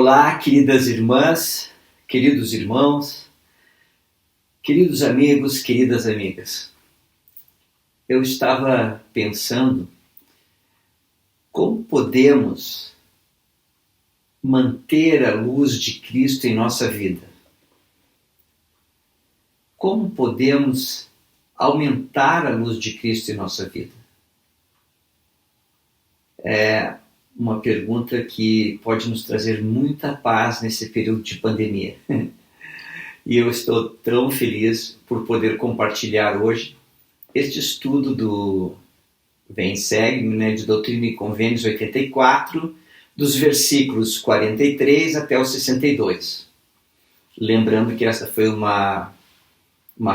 Olá, queridas irmãs, queridos irmãos, queridos amigos, queridas amigas. Eu estava pensando como podemos manter a luz de Cristo em nossa vida. Como podemos aumentar a luz de Cristo em nossa vida? É uma pergunta que pode nos trazer muita paz nesse período de pandemia. E eu estou tão feliz por poder compartilhar hoje este estudo do Vem Segue-me, de Doutrina e Convênios 84, dos versículos 43 até o 62. Lembrando que essa foi uma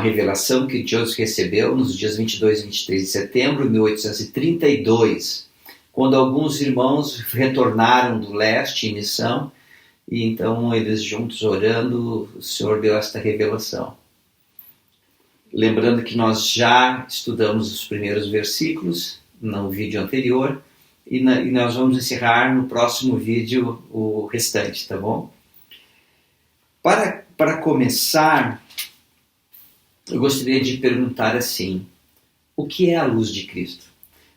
revelação que Deus recebeu nos dias 22 e 23 de setembro de 1832, quando alguns irmãos retornaram do leste em missão, e então eles juntos orando, o Senhor deu esta revelação. Lembrando que nós já estudamos os primeiros versículos no vídeo anterior, e nós vamos encerrar no próximo vídeo o restante, tá bom? Para começar, eu gostaria de perguntar assim: o que é a luz de Cristo?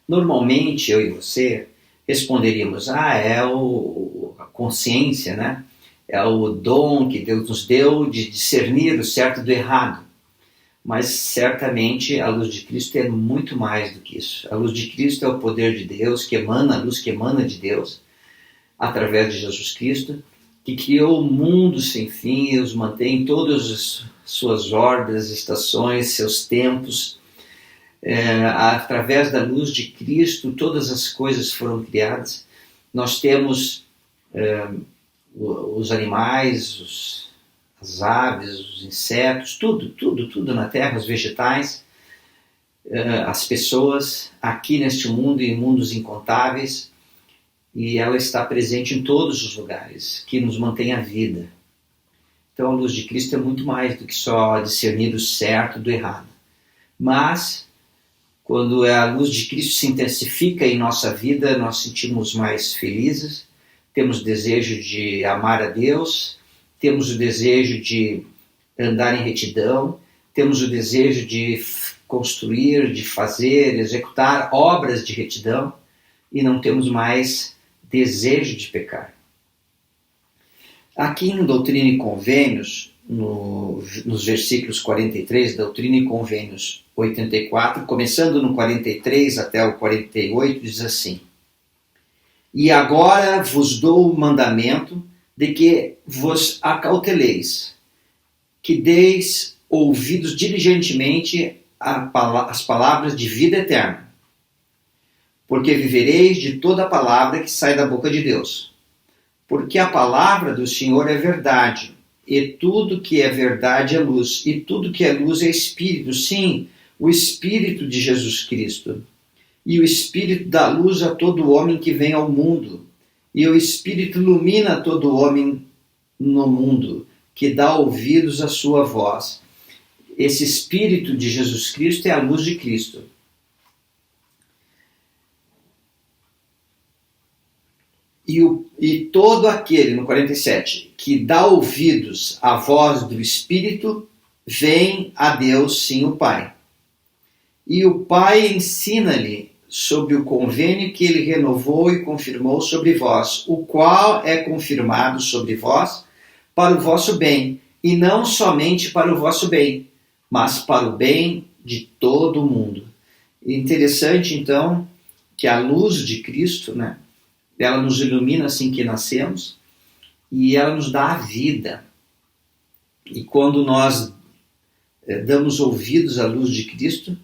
Normalmente, eu e você responderíamos, é a consciência, né? É o dom que Deus nos deu de discernir o certo do errado. Mas certamente a luz de Cristo é muito mais do que isso. A luz de Cristo é o poder de Deus, a luz que emana de Deus, através de Jesus Cristo, que criou o mundo sem fim e os mantém em todas as suas ordens, estações, seus tempos. Através da luz de Cristo, todas as coisas foram criadas. Nós temos os animais, as aves, os insetos, tudo na terra, os vegetais, as pessoas aqui neste mundo e em mundos incontáveis, e ela está presente em todos os lugares, que nos mantém a vida. Então a luz de Cristo é muito mais do que só discernir o certo do errado. Mas quando a luz de Cristo se intensifica em nossa vida, nós sentimos mais felizes, temos desejo de amar a Deus, temos o desejo de andar em retidão, temos o desejo de construir, de fazer, executar obras de retidão, e não temos mais desejo de pecar. Aqui no Doutrina e Convênios, nos versículos 43, Doutrina e Convênios 84, começando no 43 até o 48, diz assim: E agora vos dou o mandamento de que vos acauteleis, que deis ouvidos diligentemente às palavras de vida eterna, porque vivereis de toda a palavra que sai da boca de Deus. Porque a palavra do Senhor é verdade, e tudo que é verdade é luz, e tudo que é luz é Espírito, sim, o Espírito de Jesus Cristo. E o Espírito dá luz a todo homem que vem ao mundo, e o Espírito ilumina todo homem no mundo, que dá ouvidos à sua voz. Esse Espírito de Jesus Cristo é a luz de Cristo. E todo aquele, no 47, que dá ouvidos à voz do Espírito, vem a Deus, sim, o Pai. E o Pai ensina-lhe sobre o convênio que ele renovou e confirmou sobre vós, o qual é confirmado sobre vós para o vosso bem, e não somente para o vosso bem, mas para o bem de todo o mundo. Interessante, então, que a luz de Cristo, né, ela nos ilumina assim que nascemos, e ela nos dá a vida. E quando nós damos ouvidos à luz de Cristo,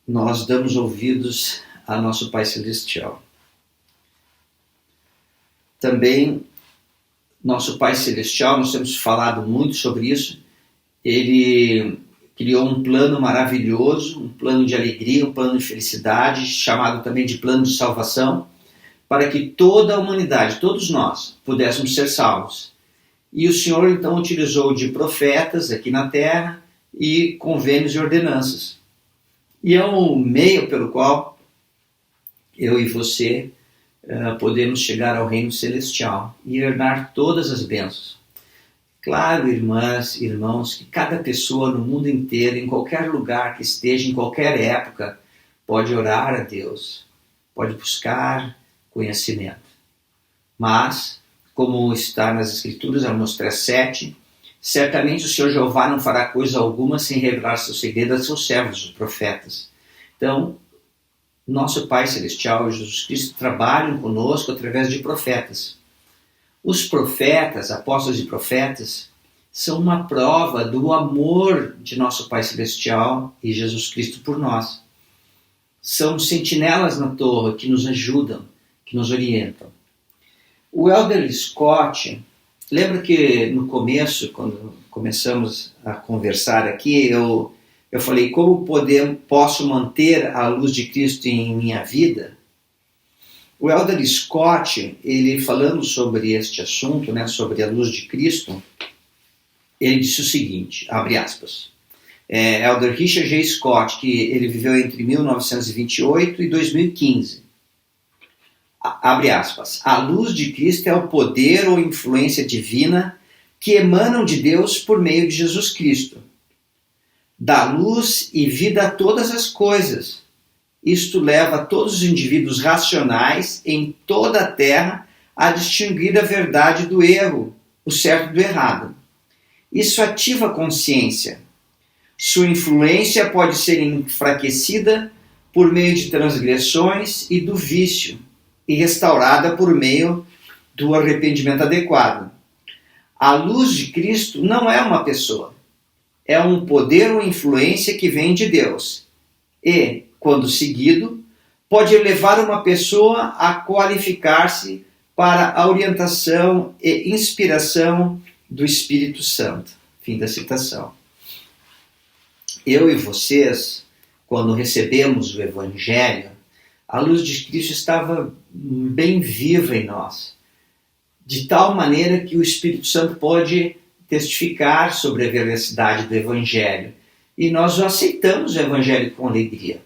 nós damos ouvidos a nosso Pai Celestial. Também, nosso Pai Celestial, nós temos falado muito sobre isso, ele criou um plano maravilhoso, um plano de alegria, um plano de felicidade, chamado também de plano de salvação, para que toda a humanidade, todos nós, pudéssemos ser salvos. E o Senhor então utilizou de profetas aqui na terra e convênios e ordenanças. E é um meio pelo qual eu e você podemos chegar ao reino celestial e herdar todas as bênçãos. Claro, irmãs, irmãos, que cada pessoa no mundo inteiro, em qualquer lugar que esteja, em qualquer época, pode orar a Deus, pode buscar conhecimento. Mas, como está nas Escrituras, Amos 3:7, certamente o Senhor Jeová não fará coisa alguma sem revelar seu segredo a seus servos, os profetas. Então, nosso Pai Celestial e Jesus Cristo trabalham conosco através de profetas. Os profetas, apóstolos e profetas, são uma prova do amor de nosso Pai Celestial e Jesus Cristo por nós. São sentinelas na torre que nos ajudam, que nos orientam. O Elder Scott, lembra que no começo, quando começamos a conversar aqui, eu falei como posso manter a luz de Cristo em minha vida? O Elder Scott, ele falando sobre este assunto, né, sobre a luz de Cristo, ele disse o seguinte, abre aspas, Elder Richard J. Scott, que ele viveu entre 1928 e 2015, abre aspas, a luz de Cristo é o poder ou influência divina que emanam de Deus por meio de Jesus Cristo. Dá luz e vida a todas as coisas. Isto leva todos os indivíduos racionais em toda a Terra a distinguir a verdade do erro, o certo do errado. Isso ativa a consciência. Sua influência pode ser enfraquecida por meio de transgressões e do vício, e restaurada por meio do arrependimento adequado. A luz de Cristo não é uma pessoa, é um poder ou influência que vem de Deus. E, quando seguido, pode levar uma pessoa a qualificar-se para a orientação e inspiração do Espírito Santo. Fim da citação. Eu e vocês, quando recebemos o Evangelho, a luz de Cristo estava bem viva em nós, de tal maneira que o Espírito Santo pode testificar sobre a veracidade do Evangelho. E nós aceitamos o Evangelho com alegria.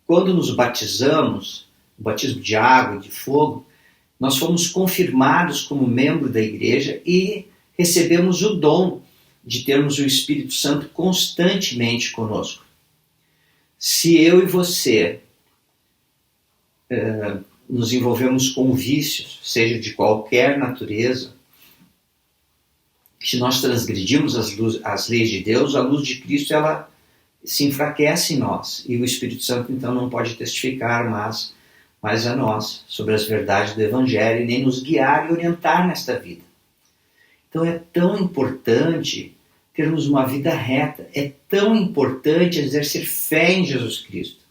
Quando nos batizamos, o batismo de água e de fogo, nós fomos confirmados como membro da igreja e recebemos o dom de termos o Espírito Santo constantemente conosco. Se eu e você nos envolvemos com vícios, seja de qualquer natureza, se nós transgredimos as leis de Deus, a luz de Cristo ela se enfraquece em nós e o Espírito Santo então não pode testificar mais a nós sobre as verdades do Evangelho e nem nos guiar e orientar nesta vida. Então é tão importante termos uma vida reta, é tão importante exercer fé em Jesus Cristo.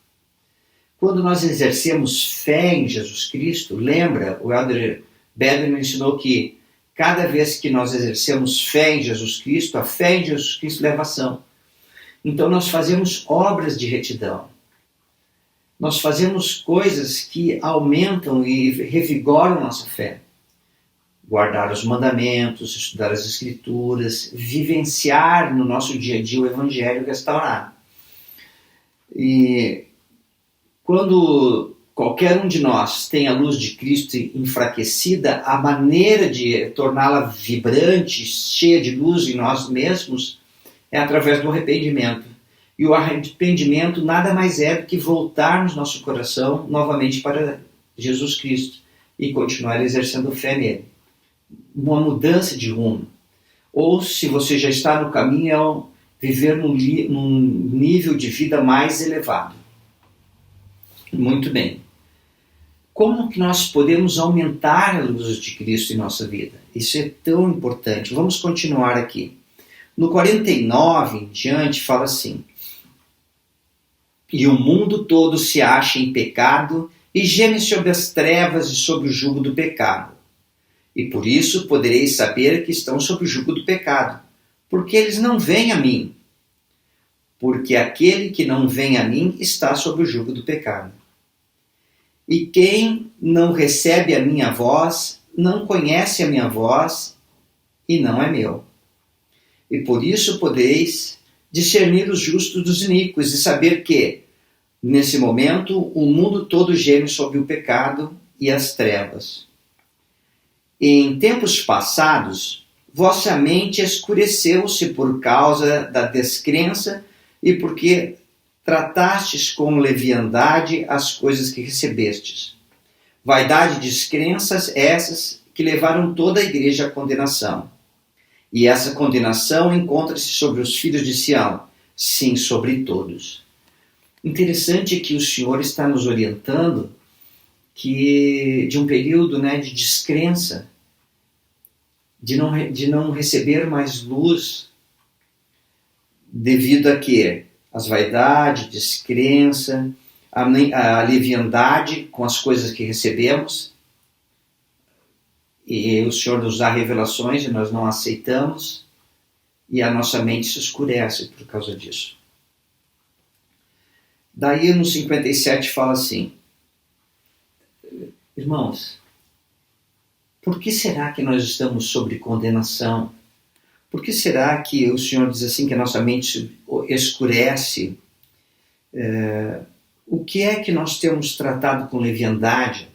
Quando nós exercemos fé em Jesus Cristo, lembra, o Elder Bedner ensinou que cada vez que nós exercemos fé em Jesus Cristo, a fé em Jesus Cristo leva ação. Então nós fazemos obras de retidão. Nós fazemos coisas que aumentam e revigoram nossa fé. Guardar os mandamentos, estudar as Escrituras, vivenciar no nosso dia a dia o Evangelho restaurado. E quando qualquer um de nós tem a luz de Cristo enfraquecida, a maneira de torná-la vibrante, cheia de luz em nós mesmos, é através do arrependimento. E o arrependimento nada mais é do que voltarmos nosso coração novamente para Jesus Cristo e continuar exercendo fé nele. Uma mudança de rumo. Ou, se você já está no caminho, é viver num nível de vida mais elevado. Muito bem. Como que nós podemos aumentar a luz de Cristo em nossa vida? Isso é tão importante. Vamos continuar aqui. No 49 em diante fala assim: e o mundo todo se acha em pecado e geme sob as trevas e sob o jugo do pecado. E por isso podereis saber que estão sob o jugo do pecado, porque eles não vêm a mim. Porque aquele que não vem a mim está sob o jugo do pecado. E quem não recebe a minha voz, não conhece a minha voz e não é meu. E por isso podeis discernir os justos dos iníquos e saber que Nesse momento, o mundo todo geme sob o pecado e as trevas. Em tempos passados, vossa mente escureceu-se por causa da descrença e porque tratastes com leviandade as coisas que recebestes. Vaidade e descrenças essas que levaram toda a igreja à condenação. E essa condenação encontra-se sobre os filhos de Sião, sim, sobre todos. Interessante que o Senhor está nos orientando de um período, de descrença, de não receber mais luz, devido a quê? As vaidades, descrença, a leviandade com as coisas que recebemos, e o Senhor nos dá revelações e nós não aceitamos, e a nossa mente se escurece por causa disso. Daí no 57 fala assim: irmãos, por que será que nós estamos sob condenação? Por que será que o Senhor diz assim que a nossa mente se escurece? O que é que nós temos tratado com leviandade?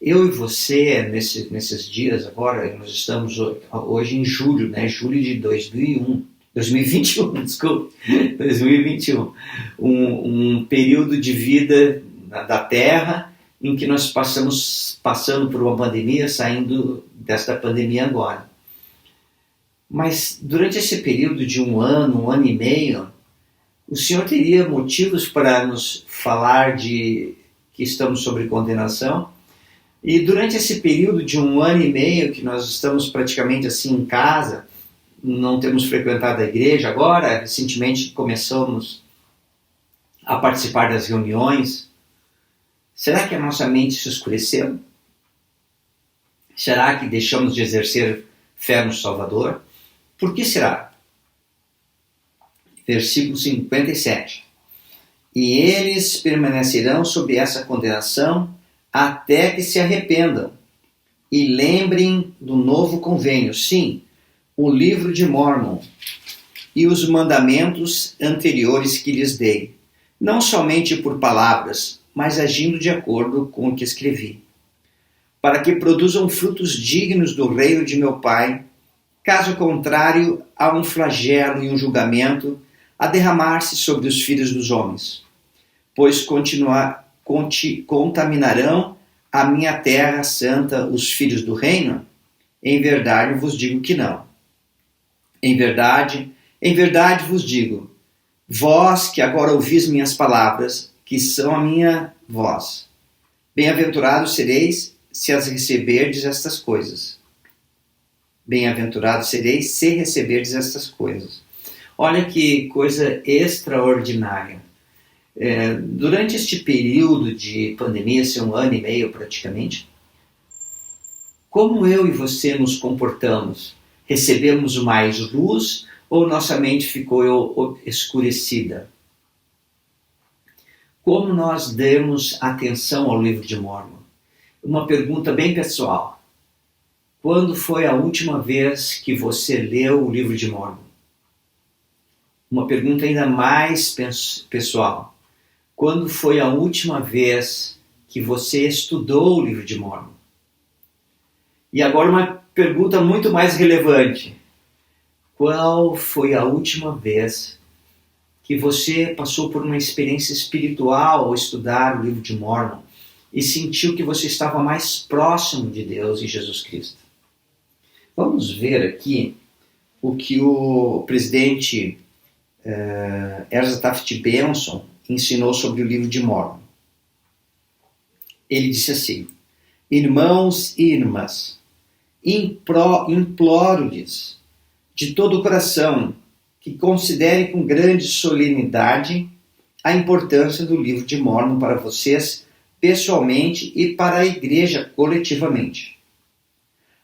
Eu e você, nesses dias agora, nós estamos hoje em julho, julho de 2021, desculpa, 2021, um período de vida da Terra em que nós passando por uma pandemia, saindo desta pandemia agora. Mas durante esse período de um ano e meio, o Senhor teria motivos para nos falar de que estamos sob condenação? E durante esse período de um ano e meio que nós estamos praticamente assim em casa, não temos frequentado a igreja, agora recentemente começamos a participar das reuniões, será que a nossa mente se escureceu? Será que deixamos de exercer fé no Salvador? Por que será? Versículo 57. E eles permanecerão sob essa condenação até que se arrependam e lembrem do novo convênio, sim, o livro de Mórmon e os mandamentos anteriores que lhes dei, não somente por palavras, mas agindo de acordo com o que escrevi, para que produzam frutos dignos do reino de meu Pai. Caso contrário, há um flagelo e um julgamento a derramar-se sobre os filhos dos homens, pois contaminarão a minha terra santa os filhos do reino? Em verdade vos digo que não. Em verdade vos digo, vós que agora ouvis minhas palavras, que são a minha voz, bem-aventurados sereis se as receberdes estas coisas. Bem-aventurados sereis se receberdes estas coisas. Olha que coisa extraordinária. Durante este período de pandemia, um ano e meio praticamente, como eu e você nos comportamos? Recebemos mais luz ou nossa mente ficou escurecida? Como nós demos atenção ao livro de Mórmon? Uma pergunta bem pessoal. Quando foi a última vez que você leu o livro de Mórmon? Uma pergunta ainda mais pessoal. Quando foi a última vez que você estudou o livro de Mórmon? E agora uma pergunta muito mais relevante. Qual foi a última vez que você passou por uma experiência espiritual ao estudar o livro de Mórmon e sentiu que você estava mais próximo de Deus e Jesus Cristo? Vamos ver aqui o que o presidente Ezra Taft Benson ensinou sobre o livro de Mórmon. Ele disse assim: irmãos e irmãs, imploro-lhes de todo o coração que considerem com grande solenidade a importância do livro de Mórmon para vocês pessoalmente e para a igreja coletivamente.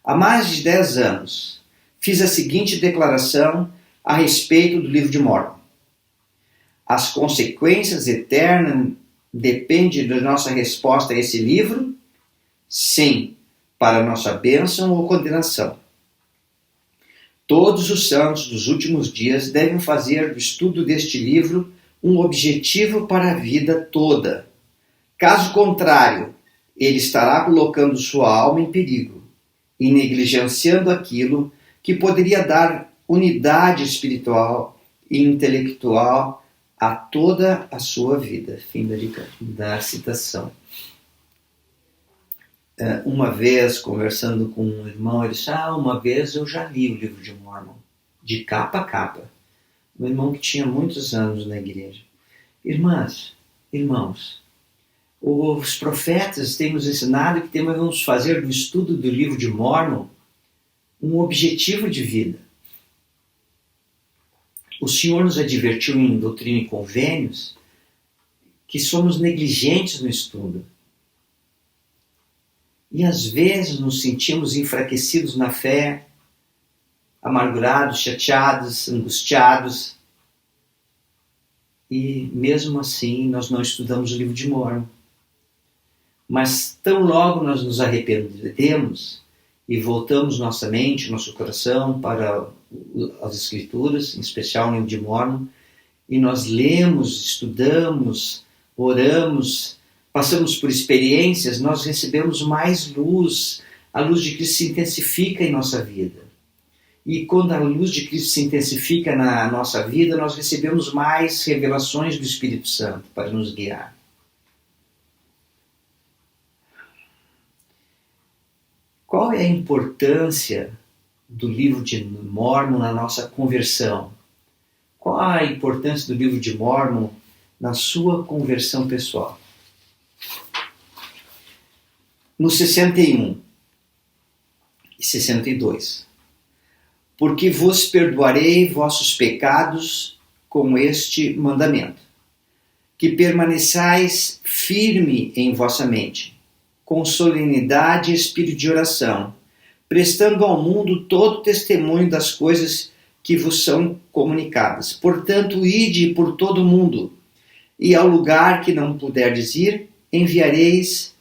Há mais de 10 anos, fiz a seguinte declaração a respeito do livro de Mórmon: as consequências eternas dependem da nossa resposta a esse livro? Sim, para nossa bênção ou condenação. Todos os santos dos últimos dias devem fazer do estudo deste livro um objetivo para a vida toda. Caso contrário, ele estará colocando sua alma em perigo e negligenciando aquilo que poderia dar unidade espiritual e intelectual a toda a sua vida. Fim da citação. Uma vez, conversando com um irmão, ele disse, uma vez eu já li o livro de Mórmon, de capa a capa. Um irmão que tinha muitos anos na igreja. Irmãs, irmãos, os profetas têm nos ensinado que devemos fazer do estudo do livro de Mórmon um objetivo de vida. O Senhor nos advertiu em Doutrina e Convênios que somos negligentes no estudo. E às vezes nos sentimos enfraquecidos na fé, amargurados, chateados, angustiados. E mesmo assim nós não estudamos o livro de Mórmon. Mas tão logo nós nos arrependemos e voltamos nossa mente, nosso coração para as Escrituras, em especial o livro de Mórmon, e nós lemos, estudamos, oramos, passamos por experiências, nós recebemos mais luz, a luz de Cristo se intensifica em nossa vida. E quando a luz de Cristo se intensifica na nossa vida, nós recebemos mais revelações do Espírito Santo para nos guiar. Qual é a importância do livro de Mórmon na nossa conversão? Qual a importância do livro de Mórmon na sua conversão pessoal? No 61 e 62. Porque vos perdoarei vossos pecados com este mandamento, que permaneçais firme em vossa mente, com solenidade e espírito de oração, prestando ao mundo todo testemunho das coisas que vos são comunicadas. Portanto, ide por todo o mundo, e ao lugar que não puderdes ir, enviareis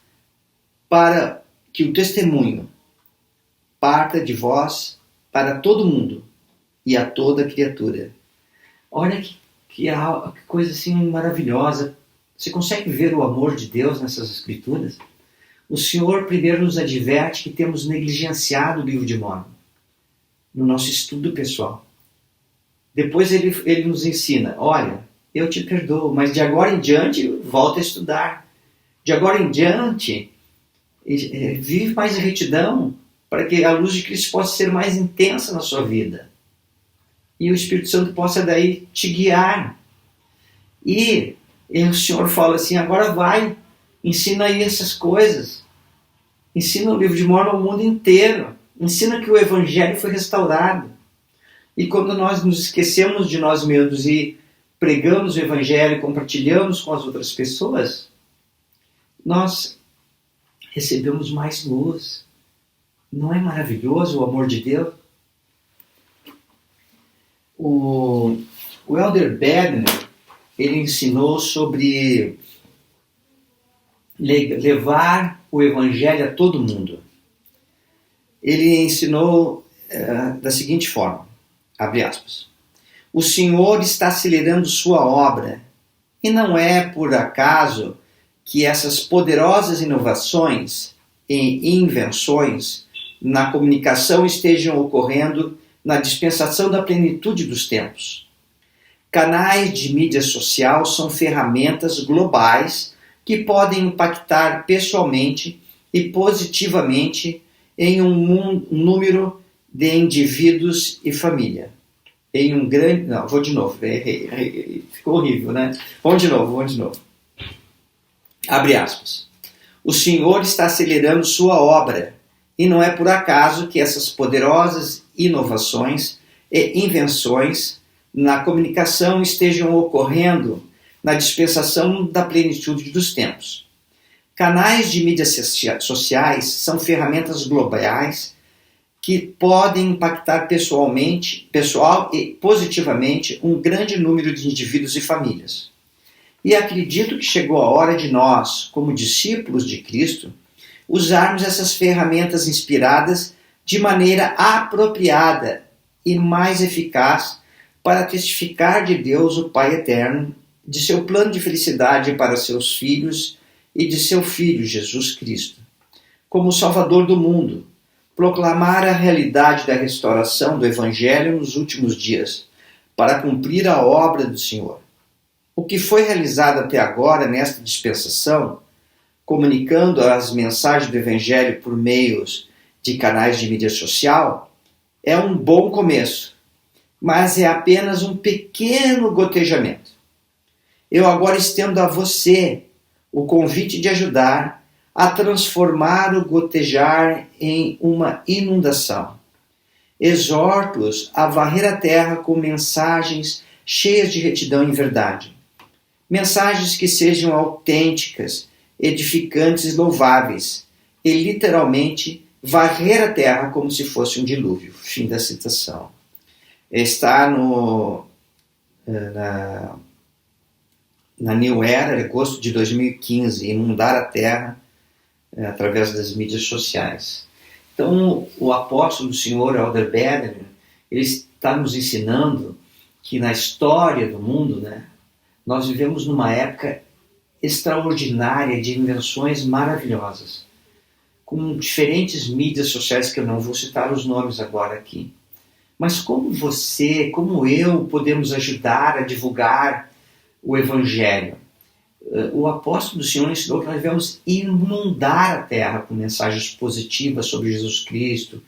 para que o testemunho parta de vós para todo mundo e a toda criatura. Olha que coisa assim maravilhosa. Você consegue ver o amor de Deus nessas Escrituras? O Senhor primeiro nos adverte que temos negligenciado o livro de Mórmon no nosso estudo pessoal. Depois ele nos ensina, olha, eu te perdoo, mas de agora em diante volta a estudar. De agora em diante, vive mais em retidão, para que a luz de Cristo possa ser mais intensa na sua vida. E o Espírito Santo possa daí te guiar. E o Senhor fala assim, agora vai, ensina aí essas coisas. Ensina o livro de Mórmon ao mundo inteiro. Ensina que o Evangelho foi restaurado. E quando nós nos esquecemos de nós mesmos e pregamos o Evangelho, compartilhamos com as outras pessoas, nós recebemos mais luz. Não é maravilhoso o amor de Deus? O Elder Bedner, ele ensinou sobre levar o Evangelho a todo mundo. Ele ensinou da seguinte forma, abre aspas, o Senhor está acelerando sua obra e não é por acaso que essas poderosas inovações e invenções na comunicação estejam ocorrendo na dispensação da plenitude dos tempos. Canais de mídia social são ferramentas globais que podem impactar pessoalmente e positivamente em um número de indivíduos e família. Em um grande... Não, vou de novo. Ficou horrível, né? Vamos de novo. Abre aspas. O Senhor está acelerando sua obra e não é por acaso que essas poderosas inovações e invenções na comunicação estejam ocorrendo na dispensação da plenitude dos tempos. Canais de mídias sociais são ferramentas globais que podem impactar pessoal e positivamente um grande número de indivíduos e famílias. E acredito que chegou a hora de nós, como discípulos de Cristo, usarmos essas ferramentas inspiradas de maneira apropriada e mais eficaz para testificar de Deus, o Pai Eterno, de seu plano de felicidade para seus filhos e de seu Filho, Jesus Cristo, como Salvador do mundo, proclamar a realidade da restauração do Evangelho nos últimos dias, para cumprir a obra do Senhor. O que foi realizado até agora nesta dispensação, comunicando as mensagens do Evangelho por meios de canais de mídia social, é um bom começo, mas é apenas um pequeno gotejamento. Eu agora estendo a você o convite de ajudar a transformar o gotejar em uma inundação. Exorto-os a varrer a terra com mensagens cheias de retidão e verdade. Mensagens que sejam autênticas, edificantes e louváveis, e literalmente varrer a terra como se fosse um dilúvio. Fim da citação. Está na New Era, agosto de 2015, inundar a terra através das mídias sociais. Então, o apóstolo do Senhor, Elder Bedner, ele está nos ensinando que na história do mundo, nós vivemos numa época extraordinária de invenções maravilhosas, com diferentes mídias sociais que eu não vou citar os nomes agora aqui. Mas como você, como eu, podemos ajudar a divulgar o Evangelho? O apóstolo do Senhor ensinou que nós devemos inundar a terra com mensagens positivas sobre Jesus Cristo,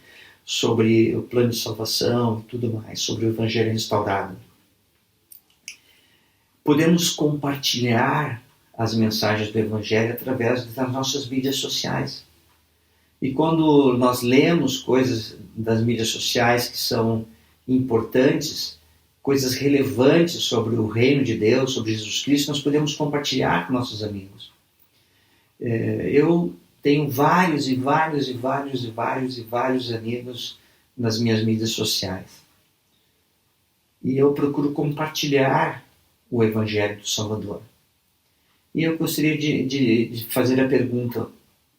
sobre o plano de salvação e tudo mais, sobre o Evangelho restaurado. Podemos compartilhar as mensagens do Evangelho através das nossas mídias sociais. E quando nós lemos coisas das mídias sociais que são importantes, coisas relevantes sobre o reino de Deus, sobre Jesus Cristo, nós podemos compartilhar com nossos amigos. Eu tenho vários amigos nas minhas mídias sociais. E eu procuro compartilhar o Evangelho do Salvador. E eu gostaria de fazer a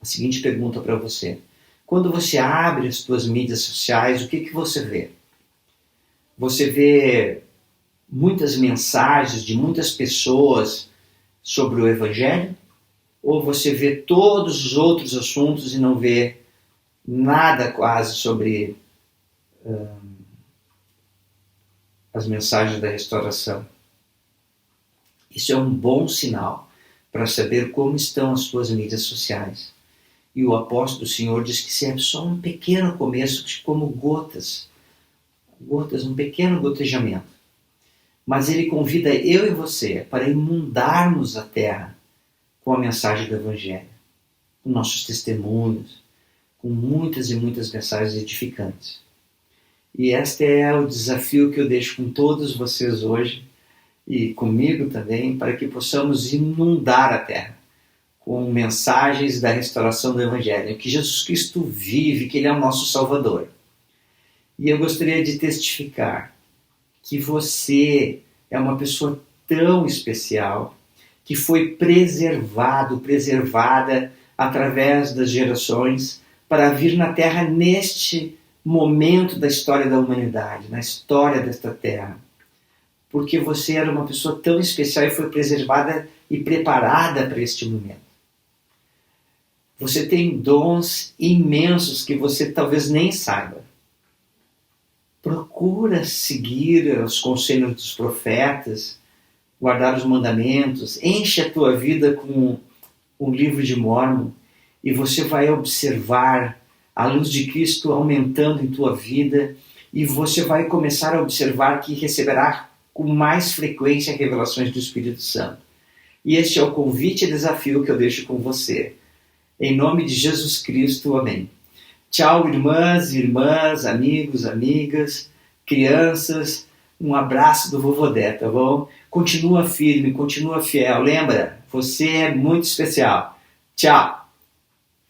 seguinte pergunta para você. Quando você abre as suas mídias sociais, o que você vê? Você vê muitas mensagens de muitas pessoas sobre o Evangelho? Ou você vê todos os outros assuntos e não vê nada quase sobre as mensagens da restauração? Isso é um bom sinal para saber como estão as suas mídias sociais. E o apóstolo do Senhor diz que é só um pequeno começo, como gotas, um pequeno gotejamento. Mas ele convida eu e você para inundarmos a terra com a mensagem do Evangelho, com nossos testemunhos, com muitas e muitas mensagens edificantes. E este é o desafio que eu deixo com todos vocês hoje, e comigo também, para que possamos inundar a terra com mensagens da restauração do Evangelho, que Jesus Cristo vive, que Ele é o nosso Salvador. E eu gostaria de testificar que você é uma pessoa tão especial, que foi preservada através das gerações para vir na Terra neste momento da história da humanidade, na história desta Terra. Porque você era uma pessoa tão especial e foi preservada e preparada para este momento. Você tem dons imensos que você talvez nem saiba. Procura seguir os conselhos dos profetas, guardar os mandamentos, enche a tua vida com o livro de Mórmon e você vai observar a luz de Cristo aumentando em tua vida e você vai começar a observar que receberá com mais frequência revelações do Espírito Santo. E este é o convite e desafio que eu deixo com você. Em nome de Jesus Cristo, amém. Tchau, irmãs, amigos, amigas, crianças. Um abraço do Vovodé, tá bom? Continua firme, continua fiel. Lembra, você é muito especial. Tchau.